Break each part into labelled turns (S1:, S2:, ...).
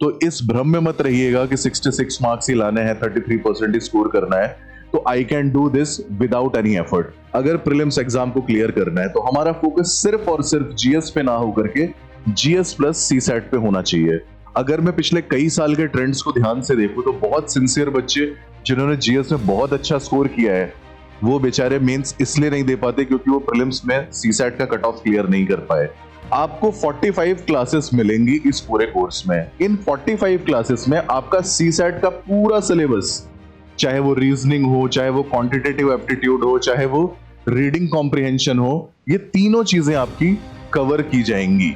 S1: तो इस भ्रम में मत रहिएगा कि 66 मार्क्स ही लाने हैं, 33% ही स्कोर करना है, तो I can do this without any effort. अगर प्रीलिम्स एग्जाम को क्लियर करना है तो हमारा फोकस सिर्फ और सिर्फ जीएस पे ना होकर के जीएस प्लस सीसैट पे होना चाहिए। अगर मैं पिछले कई साल के ट्रेंड्स को ध्यान से देखूं तो बहुत सिंसियर बच्चे जिन्होंने जीएस में बहुत अच्छा स्कोर किया है, वो बेचारे मेंस इसलिए नहीं दे पाते क्योंकि वो प्रीलिम्स में सीसैट का कट ऑफ क्लियर नहीं कर पाए। आपको 45 क्लासेस मिलेंगी इस पूरे कोर्स में। इन 45 क्लासेस में आपका सीसैट का पूरा सिलेबस, चाहे वो रीजनिंग हो, चाहे वो क्वांटिटेटिव एप्टीट्यूड हो, चाहे वो रीडिंग कॉम्प्रिहेंशन हो, ये तीनों चीजें आपकी कवर की जाएंगी।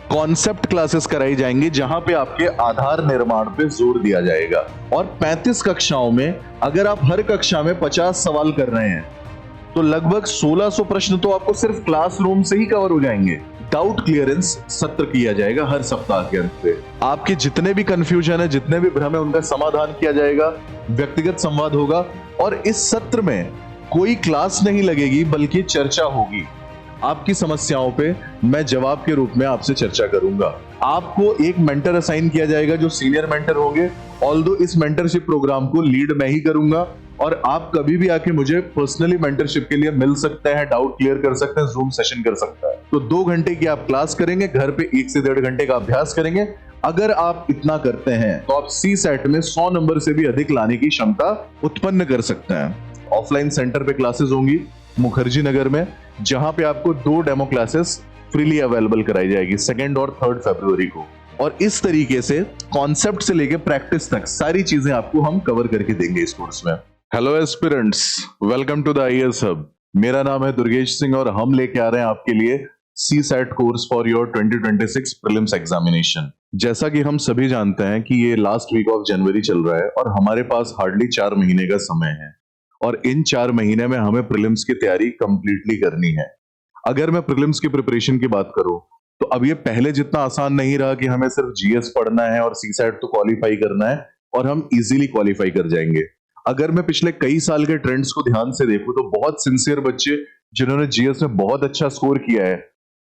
S1: कॉन्सेप्ट क्लासेस कराई जाएंगी जहां पे आपके आधार निर्माण पे जोर दिया जाएगा। और 35 कक्षाओं में अगर आप हर कक्षा में 50 सवाल कर रहे हैं तो लगभग 1600 प्रश्न तो आपको सिर्फ क्लासरूम से ही कवर हो जाएंगे। डाउट क्लियरेंस सत्र किया जाएगा हर सप्ताह के अंत पे। आपके जितने भी कंफ्यूजन है, जितने भी भ्रम है, उनका समाधान किया जाएगा, व्यक्तिगत संवाद होगा और इस सत्र में कोई क्लास नहीं लगेगी बल्कि चर्चा होगी। आपकी समस्याओं पे मैं जवाब के रूप में आपसे चर्चा करूंगा। आपको एक मेंटर असाइन किया जाएगा जो सीनियर मेंटर होंगे। ऑल्दो इस मेंटरशिप प्रोग्राम को लीड मैं ही करूंगा और आप कभी भी आके मुझे पर्सनली मेंटरशिप के लिए मिल सकते हैं, डाउट क्लियर कर सकते हैं, जूम सेशन कर सकते हैं। तो 2 घंटे की आप क्लास करेंगे, घर पे 1 से 1.5 घंटे का अभ्यास करेंगे। अगर आप इतना करते हैं तो आप सीसैट में 100 नंबर से भी अधिक लाने की क्षमता उत्पन्न कर सकते हैं। ऑफलाइन सेंटर पे क्लासेस होंगी मुखर्जी नगर में, जहां पे आपको 2 डेमो क्लासेस फ्रीली अवेलेबल कराई जाएगी 2 और 3 फरवरी को। और इस तरीके से कॉन्सेप्ट से लेके प्रैक्टिस तक सारी चीजें आपको हम कवर करके देंगे इस कोर्स में। Hello aspirants, welcome to the IAS hub. मेरा नाम है दुर्गेश सिंह और हम लेके आ रहे हैं आपके लिए CSAT course for your 2026 prelims examination. जैसा कि हम सभी जानते हैं कि ये लास्ट वीक ऑफ जनवरी चल रहा है और हमारे पास हार्डली 4 महीने का समय है और इन 4 महीने में हमें प्रीलिम्स की तैयारी कंप्लीटली करनी है। अगर मैं प्रीलिम्स की प्रिपरेशन की बात करूं तो अब ये पहले जितना आसान नहीं रहा कि हमें सिर्फ जीएस पढ़ना है और सीसैट तो क्वालिफाई करना है और हम इजीली क्वालिफाई कर जाएंगे। अगर मैं पिछले कई साल के ट्रेंड्स को ध्यान से देखूं तो बहुत सिंसियर बच्चे जिन्होंने जीएस में बहुत अच्छा स्कोर किया है,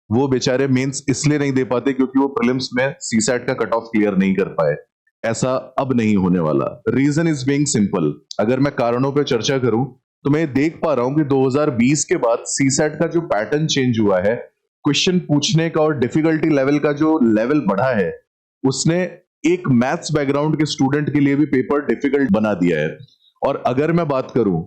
S1: वो बेचारे मेंस इसलिए नहीं दे पाते क्योंकि वो प्रीलिम्स में सीसैट का कट ऑफ क्लियर नहीं कर पाए। ऐसा अब नहीं होने वाला। Reason is being simple. अगर मैं कारणों पर चर्चा करूं तो मैं देख पा रहा हूं कि 2020 के बाद सीसैट का जो पैटर्न चेंज हुआ है, क्वेश्चन पूछने का और डिफिकल्टी लेवल का जो लेवल बढ़ा है, उसने एक मैथ्स बैकग्राउंड के स्टूडेंट के लिए भी पेपर डिफिकल्ट बना दिया है। और अगर मैं बात करूं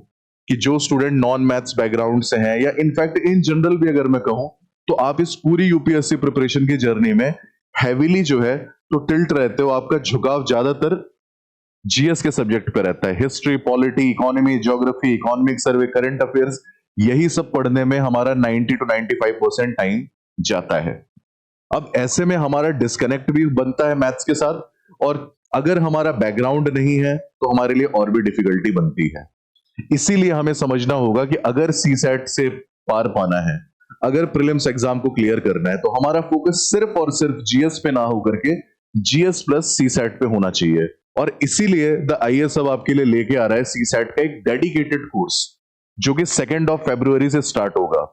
S1: कि जो स्टूडेंट नॉन मैथ्स बैकग्राउंड से हैं या इनफैक्ट इन जनरल भी अगर मैं कहूं, तो आप इस पूरी यूपीएससी प्रिपरेशन की जर्नी में हैवीली जो है तो टिल्ट रहते हो। आपका झुकाव ज्यादातर जीएस के सब्जेक्ट पे रहता है। History, polity, economy, geography, economic survey, current affairs, यही सब पढ़ने में हमारा 90 to 95% टाइम जाता है। अब ऐसे में हमारा डिस्कनेक्ट भी बनता है मैथ्स के साथ और अगर हमारा बैकग्राउंड नहीं है तो हमारे लिए और भी डिफिकल्टी बनती है। इसीलिए हमें समझना होगा कि अगर सीसैट से पार पाना है, अगर प्रीलिम्स एग्जाम को क्लियर करना है, तो हमारा फोकस सिर्फ और सिर्फ जीएस पे ना होकर के जीएस प्लस सीसैट पे होना चाहिए। और इसीलिए द आईएएस अब आपके लिए लेके आ रहा है सीसैट का एक डेडिकेटेड कोर्स जो कि 2 फरवरी से स्टार्ट होगा।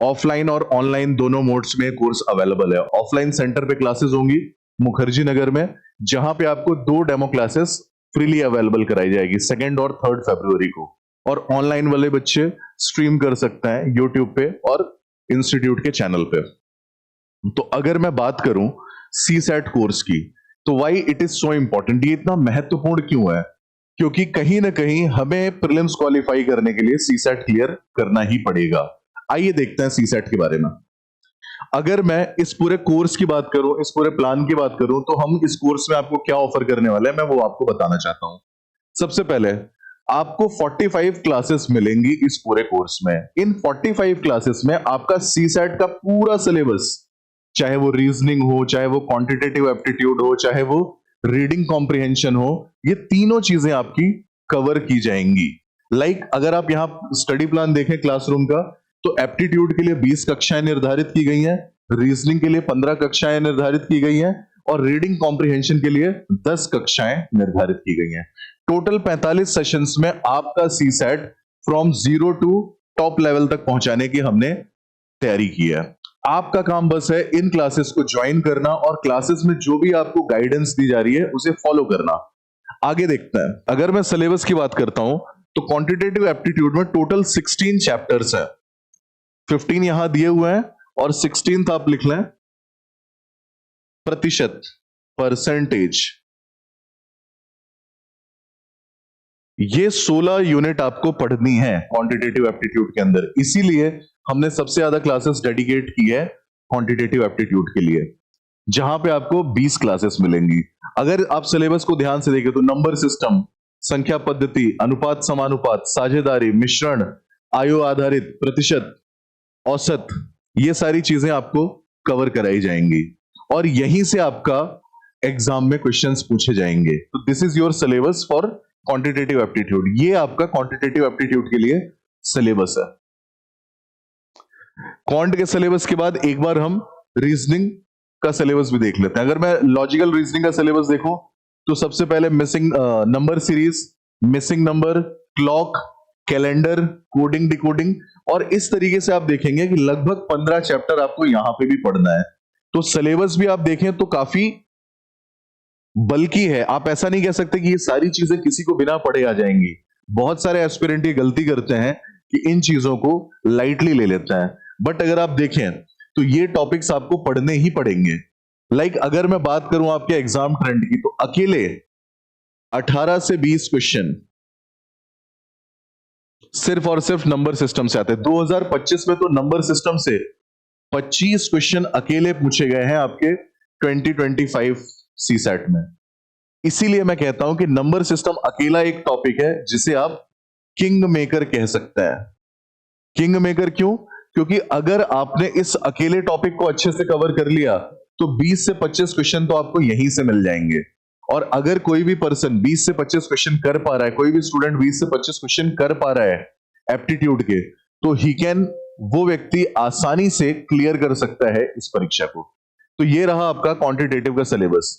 S1: ऑफलाइन और ऑनलाइन दोनों मोड्स में कोर्स अवेलेबल है। ऑफलाइन सेंटर पे क्लासेस होंगी मुखर्जी नगर में, जहां पे आपको 2 डेमो क्लासेस फ्रीली अवेलेबल कराई जाएगी 2 और 3 फरवरी को। और ऑनलाइन वाले बच्चे स्ट्रीम कर सकते हैं यूट्यूब पे और इंस्टीट्यूट के चैनल पे। तो अगर मैं बात करूं सीसैट कोर्स की, तो why it is so important, ये इतना महत्वपूर्ण क्यों है? क्योंकि कहीं ना कहीं हमें प्रीलिम्स क्वालिफाई करने के लिए सीसैट क्लियर करना ही पड़ेगा। आइए देखते हैं सीसैट के बारे में। अगर मैं इस पूरे कोर्स की बात करूं, इस पूरे प्लान की बात करूं, तो हम इस कोर्स में आपको क्या ऑफर करने वाले हैं, मैं वो आपको बताना चाहता हूं। सबसे पहले आपको 45 क्लासेस मिलेंगी इस पूरे कोर्स में। इन 45 क्लासेस में आपका सीसैट का पूरा सिलेबस, चाहे वो रीजनिंग हो, चाहे वो क्वांटिटेटिव एप्टीट्यूड हो, चाहे वो रीडिंग कॉम्प्रिहेंशन हो, ये तीनों चीजें आपकी कवर की जाएंगी। अगर आप यहाँ स्टडी प्लान देखें क्लासरूम का, तो एप्टीट्यूड के लिए 20 कक्षाएं निर्धारित की गई हैं, रीजनिंग के लिए 15 कक्षाएं निर्धारित की गई हैं और रीडिंग कॉम्प्रिहेंशन के लिए 10 कक्षाएं निर्धारित की गई हैं। टोटल 45 सेशंस में आपका CSAT from 0 to top level तक पहुंचाने की हमने तैयारी की है। आपका काम बस है इन क्लासेस को ज्वाइन करना और क्लासेस में जो भी आपको गाइडेंस दी जा रही है उसे फॉलो करना। आगे देखते हैं, अगर मैं सिलेबस की बात करता हूं तो क्वांटिटेटिव एप्टीट्यूड में टोटल 16 चैप्टर्स है। 15 यहां दिए हुए हैं और 16th आप लिख लें प्रतिशत, परसेंटेज। ये 16 यूनिट आपको पढ़नी है क्वांटिटेटिव एप्टीट्यूड के अंदर, इसीलिए हमने सबसे ज्यादा क्लासेस डेडिकेट की है क्वांटिटेटिव एप्टीट्यूड के लिए, जहां पे आपको 20 क्लासेस मिलेंगी। अगर आप सिलेबस को ध्यान से देखें तो नंबर सिस्टम, संख्या पद्धति, अनुपात समानुपात, साझेदारी, मिश्रण, आयु आधारित, प्रतिशत, औसत, ये सारी चीजें आपको कवर कराई जाएंगी और यहीं से आपका एग्जाम में क्वेश्चंस पूछे जाएंगे। तो this is your syllabus for quantitative aptitude. ये आपका क्वांटिटेटिव एप्टीट्यूड के लिए सिलेबस है। क्वांट के सिलेबस के बाद एक बार हम रीजनिंग का सिलेबस भी देख लेते हैं। अगर मैं लॉजिकल रीजनिंग का सिलेबस देखूं तो सबसे पहले missing number series, missing number, clock, calendar, coding, decoding, और इस तरीके से आप देखेंगे कि लगभग 15 चैप्टर आपको यहां पे भी पढ़ना है। तो सिलेबस भी आप देखें तो काफी बल्कि है। आप ऐसा नहीं कह सकते कि ये सारी चीजें किसी को बिना पढ़े आ जाएंगी। बहुत सारे एस्पिरेंट ये गलती करते हैं कि इन चीजों को लाइटली ले लेते हैं, बट अगर आप देखें तो ये टॉपिक्स आपको पढ़ने ही पड़ेंगे। लाइक अगर मैं बात करूं आपके एग्जाम ट्रेंड की तो अकेले 18 से 20 क्वेश्चन सिर्फ और सिर्फ नंबर सिस्टम से आते हैं। 2025 में तो नंबर सिस्टम से 25 क्वेश्चन अकेले पूछे गए हैं आपके 2025 सीसैट में। इसीलिए मैं कहता हूं कि नंबर सिस्टम अकेला एक टॉपिक है जिसे आप किंग मेकर कह सकते हैं। किंग मेकर क्यों? क्योंकि अगर आपने इस अकेले टॉपिक को अच्छे से कवर कर लिया तो 20 से 25 क्वेश्चन तो आपको यहीं से मिल जाएंगे। और अगर कोई भी पर्सन 20 से 25 क्वेश्चन कर पा रहा है, कोई भी स्टूडेंट 20 से 25 क्वेश्चन कर पा रहा है एप्टीट्यूड के, तो वो व्यक्ति आसानी से क्लियर कर सकता है इस परीक्षा को। तो ये रहा आपका क्वांटिटेटिव का सिलेबस।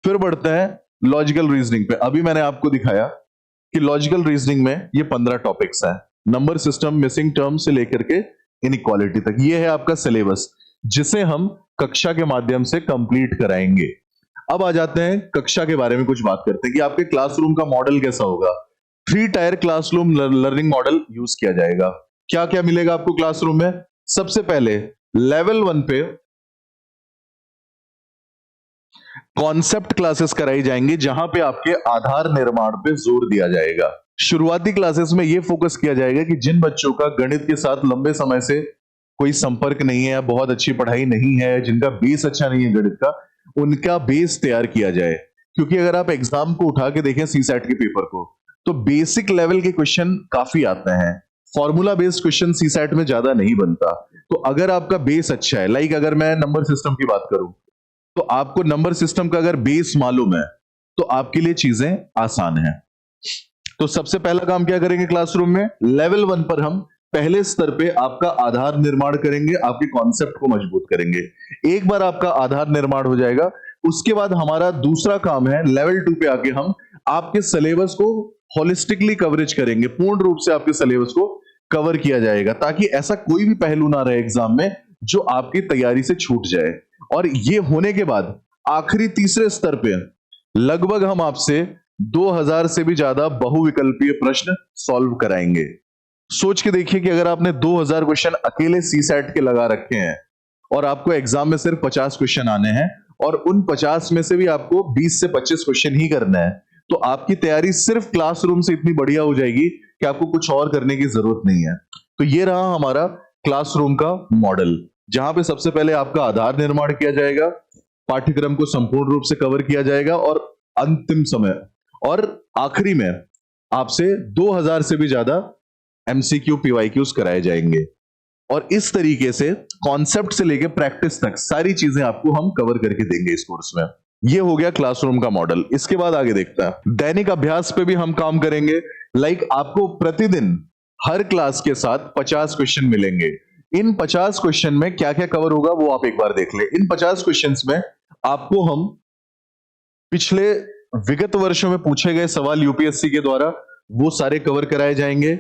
S1: फिर बढ़ते हैं लॉजिकल रीजनिंग पे। अभी मैंने आपको दिखाया कि लॉजिकल रीजनिंग में ये 15 टॉपिक्स हैं, नंबर सिस्टम, मिसिंग टर्म से लेकर के इनइक्वालिटी तक। ये है आपका सिलेबस जिसे हम कक्षा के माध्यम से कंप्लीट कराएंगे। अब आ जाते हैं कक्षा के बारे में कुछ बात करते हैं कि आपके क्लासरूम का मॉडल कैसा होगा। 3 tyre classroom learning model use किया जाएगा। क्या क्या मिलेगा आपको क्लासरूम में? सबसे पहले लेवल 1 पे कॉन्सेप्ट क्लासेस कराई जाएंगी जहां पे आपके आधार निर्माण पे जोर दिया जाएगा। शुरुआती क्लासेस में यह फोकस किया जाएगा कि जिन बच्चों का गणित के साथ लंबे समय से कोई संपर्क नहीं है, बहुत अच्छी पढ़ाई नहीं है, जिनका बेस अच्छा नहीं है गणित का, उनका बेस तैयार किया जाए। क्योंकि अगर आप एग्जाम को उठा के देखें सीसैट के पेपर को, तो बेसिक लेवल के क्वेश्चन काफी आते हैं, फॉर्मूला बेस्ड क्वेश्चन सीसैट में ज्यादा नहीं बनता। तो अगर आपका बेस अच्छा है, लाइक अगर मैं नंबर सिस्टम की बात करूं तो आपको नंबर सिस्टम का अगर बेस मालूम है तो आपके लिए चीजें आसान हैं। तो सबसे पहला काम क्या करेंगे क्लासरूम में? लेवल 1 पर हम पहले स्तर पे आपका आधार निर्माण करेंगे, आपके कॉन्सेप्ट को मजबूत करेंगे। एक बार आपका आधार निर्माण हो जाएगा, उसके बाद हमारा दूसरा काम है लेवल 2 पे आके हम आपके सिलेबस को होलिस्टिकली कवरेज करेंगे। पूर्ण रूप से आपके सिलेबस को कवर किया जाएगा ताकि ऐसा कोई भी पहलू ना रहे एग्जाम में जो आपकी तैयारी से छूट जाए। और ये होने के बाद आखिरी तीसरे स्तर पे लगभग हम आपसे 2000 से भी ज्यादा बहुविकल्पीय प्रश्न सॉल्व कराएंगे। सोच के देखिए कि अगर आपने 2000 क्वेश्चन अकेले सीसैट के लगा रखे हैं और आपको एग्जाम में सिर्फ 50 क्वेश्चन आने हैं और उन 50 में से भी आपको 20 से 25 क्वेश्चन ही करना है, तो आपकी तैयारी सिर्फ क्लासरूम से इतनी बढ़िया हो जाएगी कि आपको कुछ और करने की जरूरत नहीं है। तो ये रहा हमारा क्लासरूम का मॉडल, जहां पे सबसे पहले आपका आधार निर्माण किया जाएगा, पाठ्यक्रम को संपूर्ण रूप से कवर किया जाएगा और अंतिम समय और आखिरी में आपसे 2000 से भी ज्यादा एमसीक्यू पीवाईक्यूज कराए जाएंगे। और इस तरीके से कॉन्सेप्ट से लेकर प्रैक्टिस तक सारी चीजें आपको हम कवर करके देंगे इस कोर्स में। ये हो गया क्लासरूम का मॉडल। इसके बाद आगे देखता है दैनिक अभ्यास पे भी हम काम करेंगे। लाइक आपको प्रतिदिन हर क्लास के साथ 50 क्वेश्चन मिलेंगे। इन 50 क्वेश्चन में क्या क्या कवर होगा वो आप एक बार देख ले। इन 50 क्वेश्चंस में आपको हम पिछले विगत वर्षों में पूछे गए सवाल यूपीएससी के द्वारा वो सारे कवर कराए जाएंगे।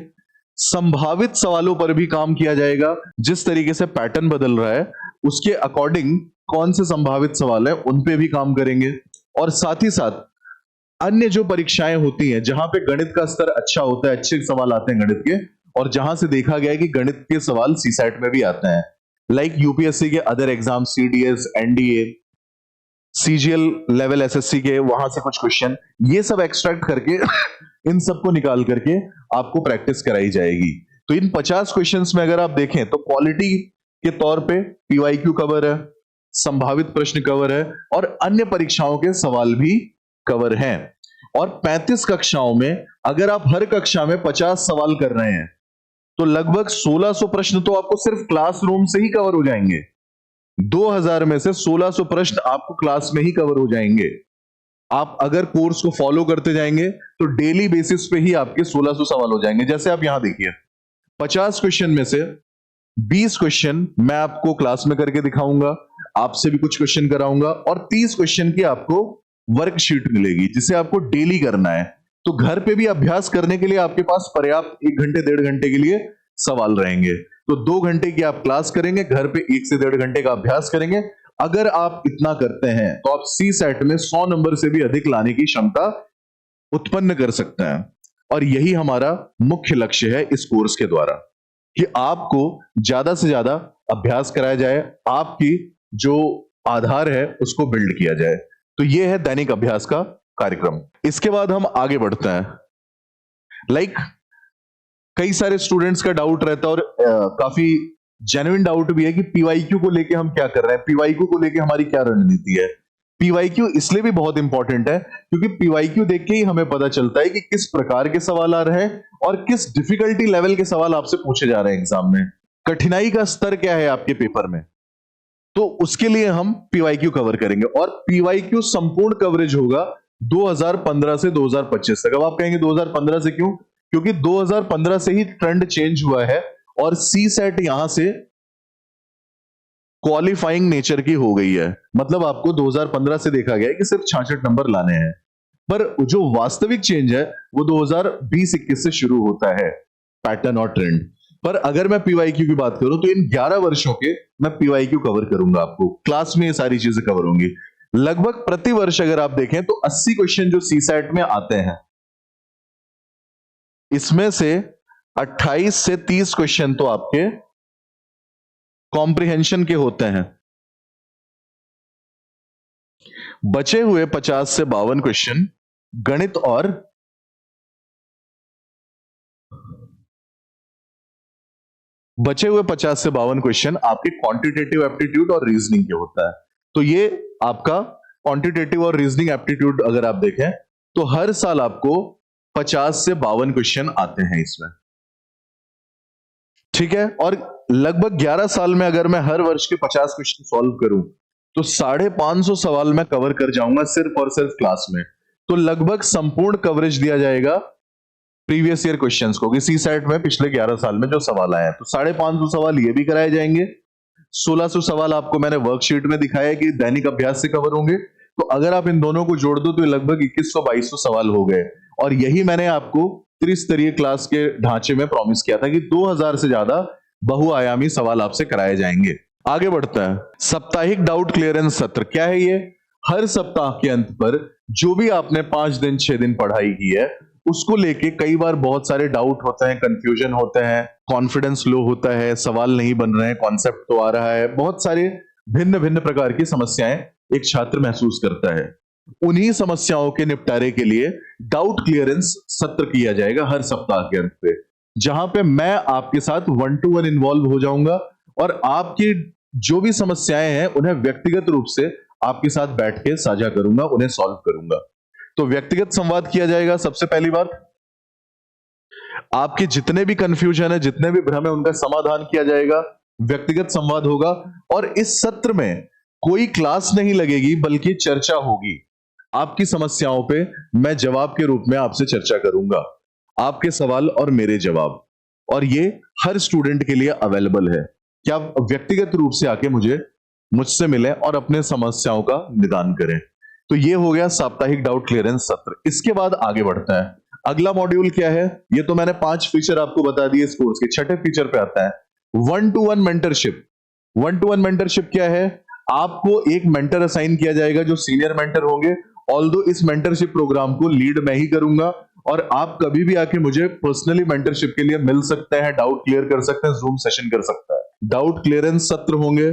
S1: संभावित सवालों पर भी काम किया जाएगा। जिस तरीके से पैटर्न बदल रहा है, उसके अकॉर्डिंग कौन से संभावित सवाल है उन पे भी काम करेंगे। और साथ ही साथ अन्य जो परीक्षाएं होती हैं जहां पे गणित का स्तर अच्छा होता है, अच्छे सवाल आते हैं गणित के, और जहां से देखा गया है कि गणित के सवाल सीसैट में भी आते हैं, लाइक यूपीएससी के other exam, CDS, NDA, CGL level SSC के, वहां से कुछ क्वेश्चन ये सब एक्सट्रैक्ट करके इन सबको निकाल करके आपको प्रैक्टिस कराई जाएगी। तो इन 50 क्वेश्चंस में अगर आप देखें तो क्वालिटी के तौर पे पीवाईक्यू कवर है, संभावित प्रश्न कवर है, और अन्य परीक्षाओं के सवाल भी कवर हैं। और 35 कक्षाओं में अगर आप हर कक्षा में 50 सवाल कर रहे हैं तो लगभग 1600 प्रश्न तो आपको सिर्फ क्लासरूम से ही कवर हो जाएंगे। 2000 में से 1600 प्रश्न आपको क्लास में ही कवर हो जाएंगे। आप अगर कोर्स को फॉलो करते जाएंगे तो डेली बेसिस पे ही आपके 1600 सवाल हो जाएंगे। जैसे आप यहां देखिए, 50 क्वेश्चन में से 20 क्वेश्चन मैं आपको क्लास में करके दिखाऊंगा, आपसे भी कुछ क्वेश्चन कराऊंगा, और 30 क्वेश्चन की आपको वर्कशीट मिलेगी जिसे आपको डेली करना है। तो घर पे भी अभ्यास करने के लिए आपके पास पर्याप्त 1 घंटे 1.5 घंटे के लिए सवाल रहेंगे। तो 2 घंटे की आप क्लास करेंगे, घर पे 1 से 1.5 घंटे का अभ्यास करेंगे। अगर आप इतना करते हैं तो आप सीसैट में 100 नंबर से भी अधिक लाने की क्षमता उत्पन्न कर सकते हैं। और यही हमारा मुख्य लक्ष्य है इस कोर्स के द्वारा, कि आपको ज्यादा से ज्यादा अभ्यास कराया जाए, आपकी जो आधार है उसको बिल्ड किया जाए। तो यह है दैनिक अभ्यास का कार्यक्रम। इसके बाद हम आगे बढ़ते हैं। लाइक कई सारे स्टूडेंट्स का डाउट रहता है, और काफी जेन्युइन डाउट भी है कि पीवाईक्यू को लेके हम क्या कर रहे हैं, पीवाईक्यू को लेके हमारी क्या रणनीति है। पीवाईक्यू इसलिए भी बहुत इंपॉर्टेंट है क्योंकि पीवाईक्यू देख के ही हमें पता चलता है कि किस प्रकार के सवाल आ रहे हैं और किस डिफिकल्टी लेवल के सवाल आपसे पूछे जा रहे हैं एग्जाम में, कठिनाई का स्तर क्या है आपके पेपर में। तो उसके लिए हम पीवाईक्यू कवर करेंगे, और पीवाईक्यू संपूर्ण कवरेज होगा 2015 से 2025 तक। अब आप कहेंगे 2015 से क्यों? क्योंकि 2015 से ही ट्रेंड चेंज हुआ है और सीसैट यहां से क्वालिफाइंग नेचर की हो गई है। मतलब आपको 2015 से देखा गया है कि सिर्फ 66 नंबर लाने हैं, पर जो वास्तविक चेंज है वो 2020-21 से शुरू होता है, पैटर्न और ट्रेंड। पर अगर मैं पीवाईक्यू की बात करूं तो इन 11 वर्षों के मैं पीवाईक्यू कवर करूंगा, आपको क्लास में ये सारी चीजें कवर होंगी। लगभग प्रति वर्ष अगर आप देखें तो 80 क्वेश्चन जो सीसैट में आते हैं, इसमें से 28 से 30 क्वेश्चन तो आपके कॉम्प्रिहेंशन के होते हैं। बचे हुए 50 से 52 क्वेश्चन गणित और बचे हुए 50 से 52 क्वेश्चन आपके क्वांटिटेटिव एप्टीट्यूड और रीजनिंग के होता है। तो ये आपका क्वांटिटेटिव और रीजनिंग एप्टीट्यूड अगर आप देखें तो हर साल आपको 50 से 52 क्वेश्चन आते हैं इसमें, ठीक है। और लगभग 11 साल में अगर मैं हर वर्ष के 50 क्वेश्चन सॉल्व करूं तो 550 सवाल मैं कवर कर जाऊंगा सिर्फ और सिर्फ क्लास में। तो लगभग संपूर्ण कवरेज दिया जाएगा प्रीवियस ईयर क्वेश्चंस को, कि सीसैट में पिछले 11 साल में जो सवाल आए हैं। तो 550 सवाल ये भी कराए जाएंगे। 1600 सवाल आपको मैंने वर्कशीट में दिखाया कि दैनिक अभ्यास से कवर होंगे। तो अगर आप इन दोनों को जोड़ दो तो लगभग 2100-2200 सवाल हो गए। और यही मैंने आपको त्रिस्तरीय क्लास के ढांचे में प्रॉमिस किया था कि 2000 से ज्यादा बहुआयामी सवाल आपसे कराए जाएंगे। आगे बढ़ता है साप्ताहिक डाउट क्लियरेंस सत्र। क्या है ये? हर सप्ताह के अंत पर जो भी आपने 5 दिन 6 दिन पढ़ाई की है उसको लेके कई बार बहुत सारे डाउट होते हैं, कंफ्यूजन होते हैं, कॉन्फिडेंस लो होता है, सवाल नहीं बन रहे हैं, कॉन्सेप्ट तो आ रहा है, बहुत सारे भिन्न भिन्न प्रकार की समस्याएं एक छात्र महसूस करता है। उन्हीं समस्याओं के निपटारे के लिए डाउट क्लियरेंस सत्र किया जाएगा हर सप्ताह के अंत पे, जहां पे मैं आपके साथ 1-to-1 इन्वॉल्व हो जाऊंगा और आपकी जो भी समस्याएं हैं उन्हें व्यक्तिगत रूप से आपके साथ बैठ के साझा करूंगा, उन्हें सॉल्व करूंगा। तो व्यक्तिगत संवाद किया जाएगा। सबसे पहली बात, आपके जितने भी कंफ्यूजन है, जितने भी भ्रम है, उनका समाधान किया जाएगा, व्यक्तिगत संवाद होगा। और इस सत्र में कोई क्लास नहीं लगेगी बल्कि चर्चा होगी। आपकी समस्याओं पे मैं जवाब के रूप में आपसे चर्चा करूंगा, आपके सवाल और मेरे जवाब, और ये हर स्टूडेंट के लिए अवेलेबल है कि आप व्यक्तिगत रूप से आके मुझसे मिलें और अपने समस्याओं का निदान करें। तो ये हो गया साप्ताहिक डाउट क्लियरेंस सत्र। इसके बाद आगे बढ़ता है अगला मॉड्यूल क्या है। ये तो मैंने 5 फीचर आपको बता दिए इस कोर्स के। छठे फीचर पे आता है 1-to-1 mentorship. One two one mentorship क्या है? आपको एक मेंटर असाइन किया जाएगा जो सीनियर मेंटर होंगे। ऑल्दो इस मेंटरशिप प्रोग्राम को लीड मैं ही करूंगा और आप कभी भी आके मुझे पर्सनली मेंटरशिप के लिए मिल सकते हैं, डाउट क्लियर कर सकते हैं, जूम सेशन कर सकता है। डाउट क्लियरेंस सत्र होंगे,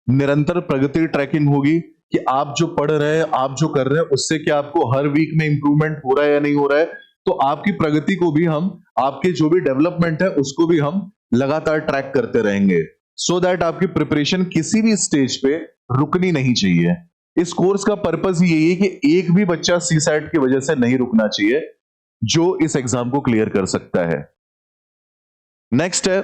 S1: निरंतर प्रगति ट्रैकिंग होगी कि आप जो पढ़ रहे हैं, आप जो कर रहे हैं, उससे क्या आपको हर वीक में इंप्रूवमेंट हो रहा है या नहीं हो रहा है। तो आपकी प्रगति को भी हम, आपके जो भी डेवलपमेंट है उसको भी हम लगातार ट्रैक करते रहेंगे, सो दैट आपकी प्रिपरेशन किसी भी स्टेज पे रुकनी नहीं चाहिए। इस कोर्स का पर्पस यही है कि एक भी बच्चा सीसैट की वजह से नहीं रुकना चाहिए जो इस एग्जाम को क्लियर कर सकता है। नेक्स्ट है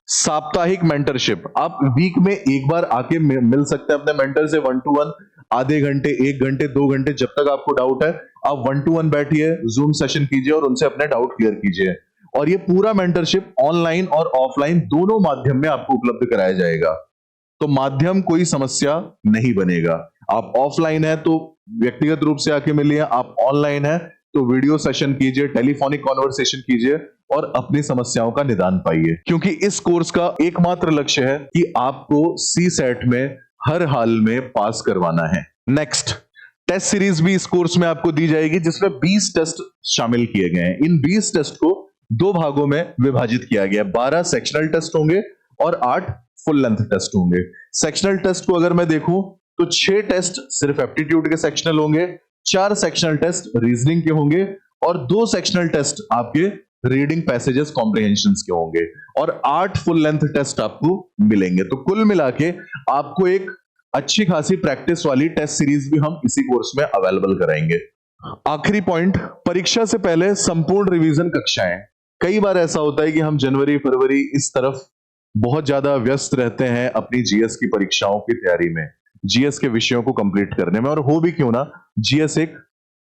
S1: साप्ताहिक मेंटरशिप। आप वीक में एक बार आके मिल सकते हैं अपने मेंटर से वन टू वन, आधे घंटे, एक घंटे, 2 घंटे, जब तक आपको डाउट है आप वन टू वन बैठिए, जूम सेशन कीजिए और उनसे अपने डाउट क्लियर कीजिए। और ये पूरा मेंटरशिप ऑनलाइन और ऑफलाइन दोनों माध्यम में आपको उपलब्ध कराया जाएगा। तो माध्यम कोई समस्या नहीं बनेगा। आप ऑफलाइन है तो व्यक्तिगत रूप से आके मिलिए, आप ऑनलाइन है तो वीडियो सेशन कीजिए, टेलीफोनिक कॉन्वर्सेशन कीजिए और अपनी समस्याओं का निदान पाइए। क्योंकि इस कोर्स का एकमात्र लक्ष्य है कि आपको सीसैट में हर हाल में पास करवाना है। नेक्स्ट, टेस्ट सीरीज भी इस कोर्स में आपको दी जाएगी जिसमें 20 टेस्ट शामिल किए गए हैं। इन 20 टेस्ट को 2 भागों में विभाजित किया गया है। 12 सेक्शनल टेस्ट होंगे और 8 फुल लेंथ टेस्ट होंगे। सेक्शनल टेस्ट को अगर मैं देखूं तो 6 टेस्ट सिर्फ एप्टीट्यूड के सेक्शनल होंगे, 4 सेक्शनल टेस्ट रीजनिंग के होंगे और 2 सेक्शनल टेस्ट आपके रीडिंग पैसेजेस कॉम्प्रिहेंशन के होंगे और 8 फुल लेंथ टेस्ट आपको मिलेंगे। तो कुल मिला के आपको एक अच्छी खासी प्रैक्टिस वाली टेस्ट सीरीज भी हम इसी कोर्स में अवेलेबल कराएंगे। आखिरी पॉइंट, परीक्षा से पहले संपूर्ण रिवीजन कक्षाएं। कई बार ऐसा होता है कि हम जनवरी फरवरी इस तरफ बहुत ज्यादा व्यस्त रहते हैं अपनी जीएस की परीक्षाओं की तैयारी में, जीएस के विषयों को कंप्लीट करने में, और हो भी क्यों ना, जीएस एक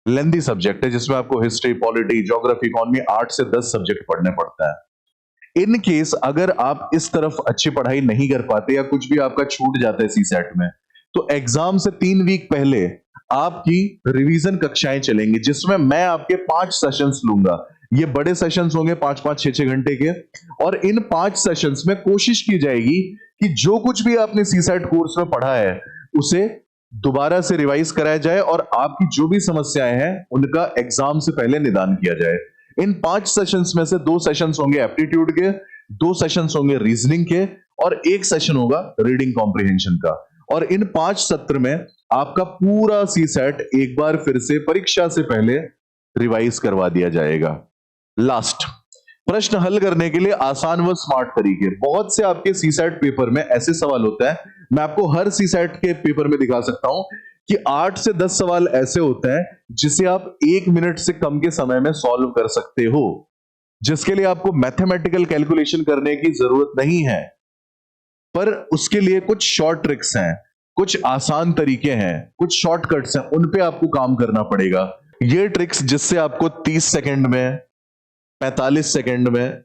S1: लेंथी सब्जेक्ट है जिसमें आपको हिस्ट्री, पॉलिटी, ज्योग्राफी, इकोनॉमी 8 से 10 सब्जेक्ट पढ़ने पड़ता है। इन केस अगर आप इस तरफ अच्छी पढ़ाई नहीं कर पाते या कुछ भी आपका छूट जाता है सीसैट में, तो एग्जाम से 3 वीक पहले आपकी रिवीजन कक्षाएं चलेंगी जिसमें मैं आपके 5 सेशंस लूंगा। ये बड़े सेशंस होंगे 5-5, 6-6 घंटे के, और इन 5 सेशंस में कोशिश की जाएगी कि जो कुछ भी आपने सीसैट कोर्स में पढ़ा है उसे दोबारा से रिवाइज कराया जाए और आपकी जो भी समस्याएं हैं उनका एग्जाम से पहले निदान किया जाए। इन 5 सेशंस में से 2 सेशंस होंगे एप्टीट्यूड के, 2 सेशंस होंगे रीजनिंग के और 1 सेशन होगा रीडिंग कॉम्प्रिहेंशन का। और इन 5 सत्र में आपका पूरा सीसैट एक बार फिर से परीक्षा से पहले रिवाइज करवा दिया जाएगा। लास्ट, प्रश्न हल करने के लिए आसान व स्मार्ट तरीके। बहुत से आपके सीसैट पेपर में ऐसे सवाल होता है, मैं आपको हर सीसैट के पेपर में दिखा सकता हूं कि 8 से 10 सवाल ऐसे होते हैं जिसे आप 1 मिनट से कम के समय में सॉल्व कर सकते हो, जिसके लिए आपको मैथमेटिकल कैलकुलेशन करने की जरूरत नहीं है। पर उसके लिए कुछ शॉर्ट ट्रिक्स हैं, कुछ आसान तरीके हैं, कुछ शॉर्टकट्स हैं, उन पे आपको काम करना पड़ेगा। ये ट्रिक्स जिससे आपको 30 सेकंड में, 45 सेकंड में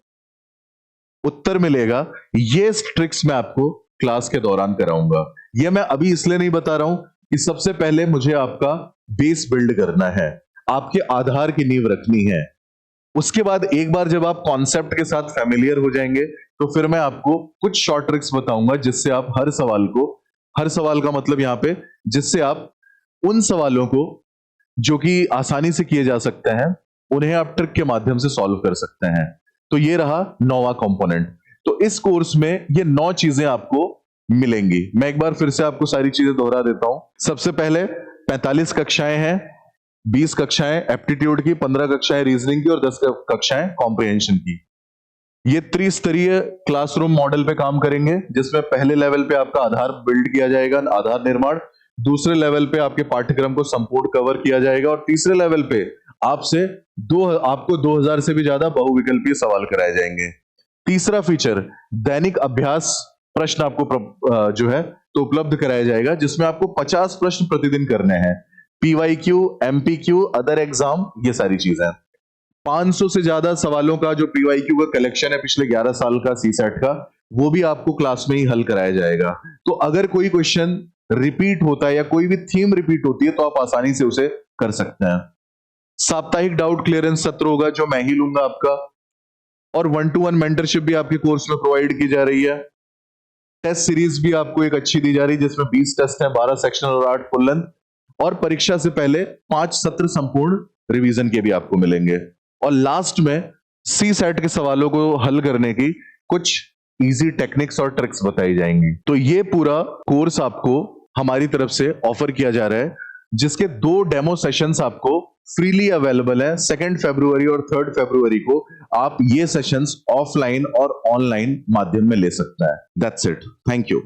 S1: उत्तर मिलेगा, ये ट्रिक्स मैं आपको क्लास के दौरान कराऊंगा। ये मैं अभी इसलिए नहीं बता रहा हूं कि सबसे पहले मुझे आपका बेस बिल्ड करना है, आपके आधार की नींव रखनी है। उसके बाद एक बार जब आप कॉन्सेप्ट के साथ फैमिलियर हो जाएंगे तो फिर मैं आपको कुछ शॉर्ट ट्रिक्स बताऊंगा जिससे आप हर सवाल का मतलब यहां पे, जिससे आप उन सवालों को जो कि आसानी से किए जा सकते हैं उन्हें आप ट्रिक के माध्यम से सॉल्व कर सकते हैं। तो ये रहा 9वां कंपोनेंट। तो इस कोर्स में ये 9 चीजें आपको मिलेंगी। मैं एक बार फिर से आपको सारी चीजें दोहरा देता हूं। सबसे पहले 45 कक्षाएं हैं, 20 कक्षाएं एप्टीट्यूड की, 15 कक्षाएं रीजनिंग की और 10 कक्षाएं कॉम्प्रिहेंशन की। ये त्रिस्तरीय क्लासरूम मॉडल पे काम करेंगे जिसमें पहले लेवल पे आपका आधार बिल्ड किया जाएगा, आधार निर्माण, दूसरे लेवल पे आपके पाठ्यक्रम को संपूर्ण कवर किया जाएगा और तीसरे लेवल पे आपको 2000 से भी ज्यादा बहुविकल्पीय सवाल कराए जाएंगे। तीसरा फीचर, दैनिक अभ्यास प्रश्न आपको जो है तो उपलब्ध कराया जाएगा जिसमें आपको 50 प्रश्न प्रतिदिन करने हैं। पीवाईक्यू, एमपीक्यू, अदर एग्जाम, ये सारी चीजें। 500 से ज्यादा सवालों का जो पीवाईक्यू का कलेक्शन है पिछले 11 साल का सीसैट का, वो भी आपको क्लास में ही हल कराया जाएगा। तो अगर कोई क्वेश्चन रिपीट होता है या कोई भी थीम रिपीट होती है तो आप आसानी से उसे कर सकते हैं। साप्ताहिक डाउट क्लियरेंस सत्र होगा जो मैं ही लूंगा आपका, और 1-to-1 मेंटरशिप भी आपके कोर्स में प्रोवाइड की जा रही है। टेस्ट सीरीज भी आपको एक अच्छी दी जा रही है जिसमें 20 टेस्ट हैं, 12 सेक्शनल और 8 फुल लेंथ, और परीक्षा से पहले 5 सत्र संपूर्ण रिवीजन के भी आपको मिलेंगे। और लास्ट में सी सेट के सवालों को हल करने की कुछ इजी टेक्निक्स और ट्रिक्स बताई जाएंगी। तो ये पूरा कोर्स आपको हमारी तरफ से ऑफर किया जा रहा है, जिसके 2 डेमो सेशंस आपको फ्रीली अवेलेबल है। 2 फरवरी और 3 फरवरी को आप ये सेशंस ऑफलाइन और ऑनलाइन माध्यम में ले सकते हैं। That's it, thank you.